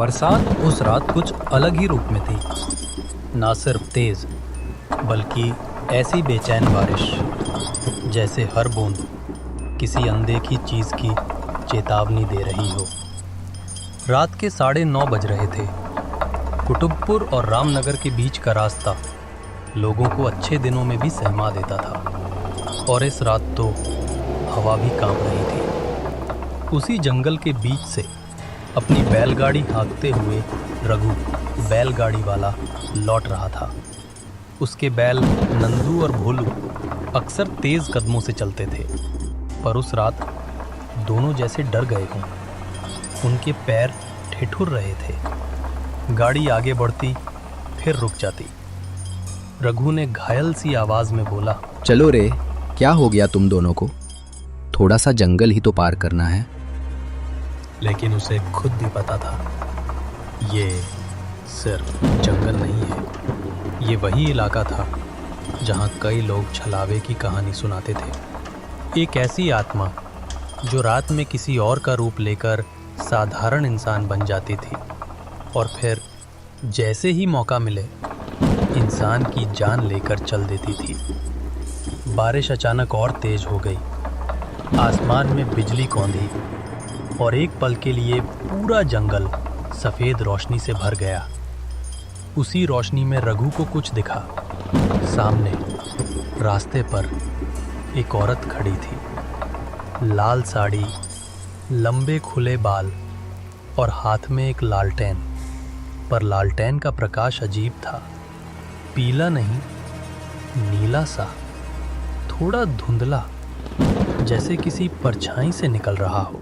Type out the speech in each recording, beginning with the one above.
बरसात उस रात कुछ अलग ही रूप में थी। ना सिर्फ तेज, बल्कि ऐसी बेचैन बारिश जैसे हर बूंद किसी अनदेखी चीज की चेतावनी दे रही हो। रात के 9:30 बज रहे थे। कुतुबपुर और रामनगर के बीच का रास्ता लोगों को अच्छे दिनों में भी सहमा देता था, और इस रात तो हवा भी कांप रही थी। उसी जंगल के बीच से अपनी बैलगाड़ी हाँकते हुए रघु, बैलगाड़ी वाला, लौट रहा था। उसके बैल नंदू और भोलू अक्सर तेज कदमों से चलते थे, पर उस रात दोनों जैसे डर गए हों। उनके पैर ठिठुर रहे थे। गाड़ी आगे बढ़ती फिर रुक जाती। रघु ने घायल सी आवाज में बोला, चलो रे, क्या हो गया तुम दोनों को? थोड़ा सा जंगल ही तो पार करना है। लेकिन उसे खुद भी पता था, ये सिर्फ जंगल नहीं है। ये वही इलाका था जहाँ कई लोग छलावे की कहानी सुनाते थे। एक ऐसी आत्मा जो रात में किसी और का रूप लेकर साधारण इंसान बन जाती थी, और फिर जैसे ही मौका मिले इंसान की जान लेकर चल देती थी। बारिश अचानक और तेज हो गई। आसमान में बिजली कौंधी, और एक पल के लिए पूरा जंगल सफ़ेद रोशनी से भर गया। उसी रोशनी में रघु को कुछ दिखा। सामने रास्ते पर एक औरत खड़ी थी। लाल साड़ी, लंबे खुले बाल और हाथ में एक लालटेन। पर लालटेन का प्रकाश अजीब था। पीला नहीं, नीला सा, थोड़ा धुंधला, जैसे किसी परछाई से निकल रहा हो।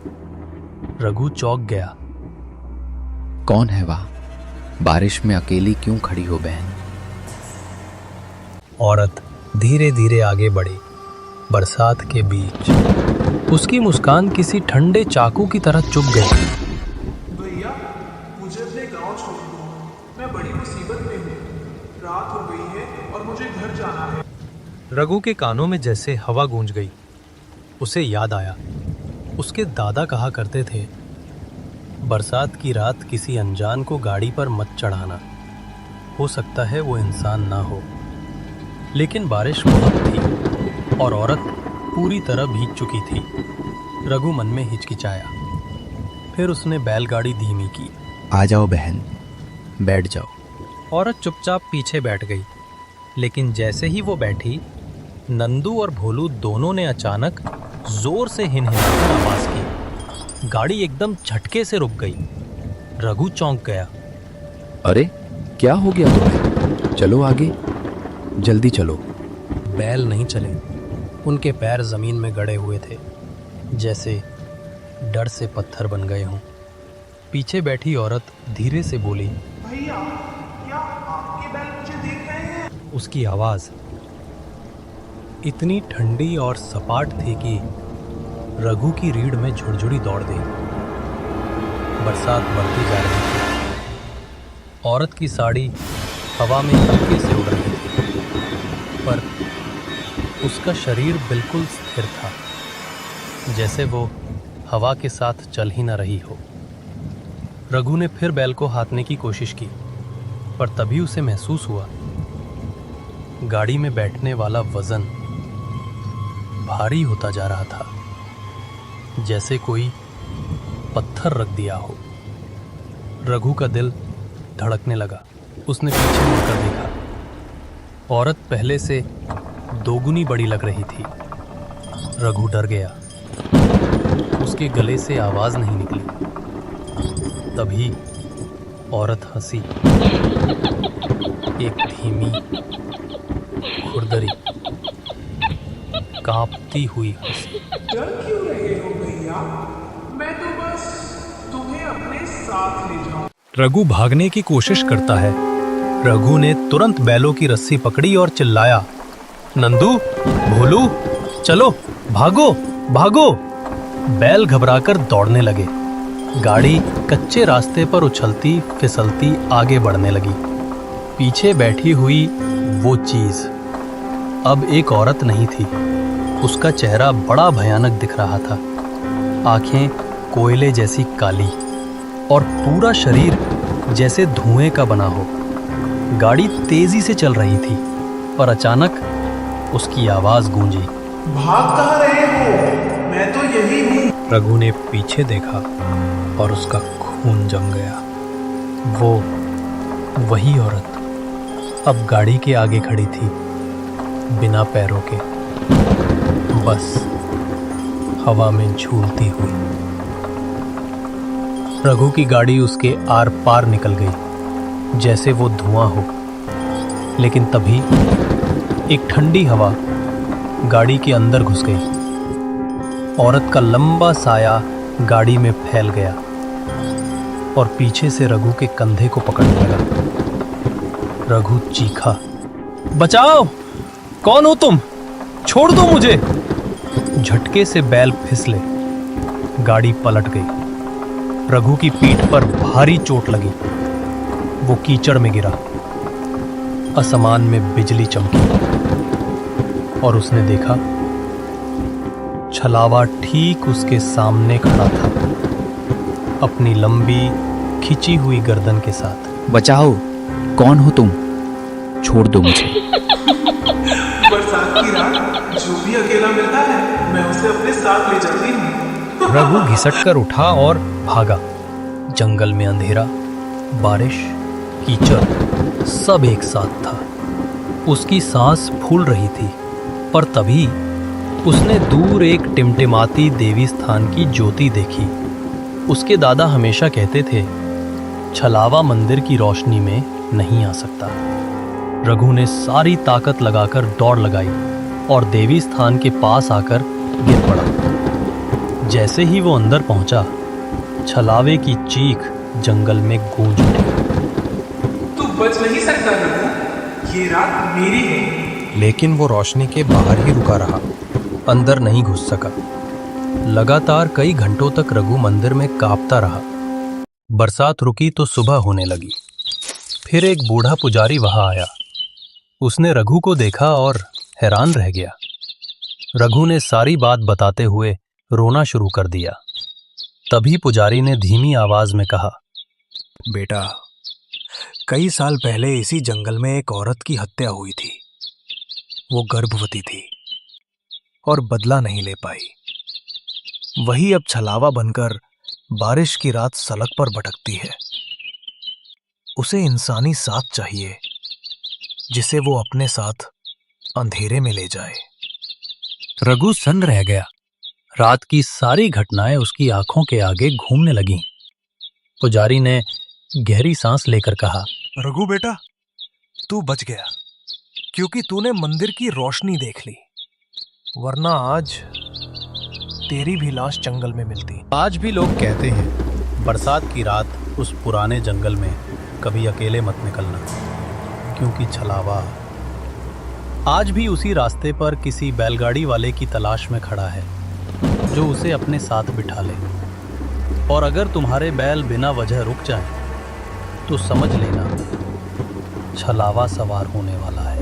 रघु चौंक गया। कौन है वह? बारिश में अकेली क्यों खड़ी हो बहन? औरत धीरे धीरे आगे बढ़ी। बरसात के बीच उसकी मुस्कान किसी ठंडे चाकू की तरह चुभ गई। भैया, मुझे अपने गांव छोड़ दो। मैं बड़ी मुसीबत में हूँ। रात हो गई है और मुझे घर जाना है। रघु के कानों में जैसे हवा गूंज गई। उसे याद आया, उसके दादा कहा करते थे, बरसात की रात किसी अनजान को गाड़ी पर मत चढ़ाना। हो सकता है वो इंसान ना हो। लेकिन बारिश बहुत थी और औरत पूरी तरह भीग चुकी थी। रघु मन में हिचकिचाया। फिर उसने बैलगाड़ी धीमी की। आ जाओ बहन, बैठ जाओ। औरत चुपचाप पीछे बैठ गई। लेकिन जैसे ही वो बैठी, नंदू और भोलू दोनों ने अचानक जोर से हिनहिनाकर आवाज की। गाड़ी एकदम झटके से रुक गई। रघु चौंक गया। अरे, क्या हो गया तुम्हें? चलो आगे, जल्दी चलो। बैल नहीं चले। उनके पैर जमीन में गड़े हुए थे, जैसे डर से पत्थर बन गए हों। पीछे बैठी औरत धीरे से बोली, भैया, क्या आपके बैल मुझे देख रहे हैं? उसकी आवाज इतनी ठंडी और सपाट थी कि रघु की रीढ़ में झुरझुरी दौड़ गई। बरसात बढ़ती जा रही थी। औरत की साड़ी हवा में हल्के से उड़ रही थी, पर उसका शरीर बिल्कुल स्थिर था, जैसे वो हवा के साथ चल ही न रही हो। रघु ने फिर बैल को हाँकने की कोशिश की, पर तभी उसे महसूस हुआ गाड़ी में बैठने वाला वजन भारी होता जा रहा था, जैसे कोई पत्थर रख दिया हो। रघु का दिल धड़कने लगा। उसने पीछे मुड़कर देखा। औरत पहले से दोगुनी बड़ी लग रही थी। रघु डर गया। उसके गले से आवाज नहीं निकली। तभी औरत हंसी, एक धीमी, खुरदरी, कांपती हुई हंसी। डर क्यों रहे हो भैया? मैं तो बस तुम्हें अपने साथ ले जाऊं। रघु भागने की कोशिश करता है। रघु ने तुरंत बैलों की रस्सी पकड़ी और चिल्लाया, नंदू, भोलू, चलो, भागो, भागो। बैल घबराकर दौड़ने लगे। गाड़ी कच्चे रास्ते पर उछलती फिसलती आगे बढ़ने लगी। पीछे बैठी हुई वो चीज अब एक औरत नहीं थी। उसका चेहरा बड़ा भयानक दिख रहा था। आंखें कोयले जैसी काली, और पूरा शरीर जैसे धुएं का बना हो। गाड़ी तेजी से चल रही थी, पर अचानक उसकी आवाज गूंजी। भाग कहाँ रहे हो? मैं तो यही हूँ। रघु ने पीछे देखा और उसका खून जम गया। वो वही औरत अब गाड़ी के आगे खड़ी थी, बिना पैरों के, बस हवा में झूलती हुई। रघु की गाड़ी उसके आर पार निकल गई, जैसे वो धुआं हो। लेकिन तभी एक ठंडी हवा गाड़ी के अंदर घुस गई। औरत का लंबा साया गाड़ी में फैल गया और पीछे से रघु के कंधे को पकड़ने लगा। रघु चीखा, बचाओ! कौन हो तुम? छोड़ दो मुझे! झटके से बैल फिसले, गाड़ी पलट गई। रघु की पीठ पर भारी चोट लगी। वो कीचड़ में गिरा। आसमान में बिजली चमकी और उसने देखा छलावा ठीक उसके सामने खड़ा था, अपनी लंबी खिंची हुई गर्दन के साथ। बचाओ! कौन हो तुम? छोड़ दो मुझे। बरसात की रात जो भी अकेला मिलता है मैं उसे अपने साथ ले जाती हूँ। रघु घिसटकर उठा और भागा। जंगल में अंधेरा, बारिश, कीचड़ सब एक साथ था। उसकी सांस फूल रही थी, पर तभी उसने दूर एक टिमटिमाती देवी स्थान की ज्योति देखी। उसके दादा हमेशा कहते थे, छलावा मंदिर की रोशनी में नहीं आ सकता। रघु ने सारी ताकत लगाकर दौड़ लगाई और देवी स्थान के पास आकर गिर पड़ा। जैसे ही वो अंदर पहुंचा, छलावे की चीख जंगल में गूंज उठी। तू बच नहीं सकता रघु, ये रात मेरी है। लेकिन वो रोशनी के बाहर ही रुका रहा, अंदर नहीं घुस सका। लगातार कई घंटों तक रघु मंदिर में कांपता रहा। बरसात रुकी तो सुबह होने लगी। फिर एक बूढ़ा पुजारी वहां आया। उसने रघु को देखा और हैरान रह गया। रघु ने सारी बात बताते हुए रोना शुरू कर दिया। तभी पुजारी ने धीमी आवाज में कहा, बेटा, कई साल पहले इसी जंगल में एक औरत की हत्या हुई थी। वो गर्भवती थी और बदला नहीं ले पाई। वही अब छलावा बनकर बारिश की रात सड़क पर भटकती है। उसे इंसानी साथ चाहिए, जिसे वो अपने साथ अंधेरे में ले जाए। रघु सन्न रह गया। रात की सारी घटनाएं उसकी आंखों के आगे घूमने लगीं। पुजारी ने गहरी सांस लेकर कहा, रघु बेटा, तू बच गया क्योंकि तूने मंदिर की रोशनी देख ली, वरना आज तेरी भी लाश जंगल में मिलती। आज भी लोग कहते हैं, बरसात की रात उस पुराने जंगल में कभी अकेले मत निकलना, क्योंकि छलावा आज भी उसी रास्ते पर किसी बैलगाड़ी वाले की तलाश में खड़ा है, जो उसे अपने साथ बिठा ले। और अगर तुम्हारे बैल बिना वजह रुक जाएं, तो समझ लेना छलावा सवार होने वाला है।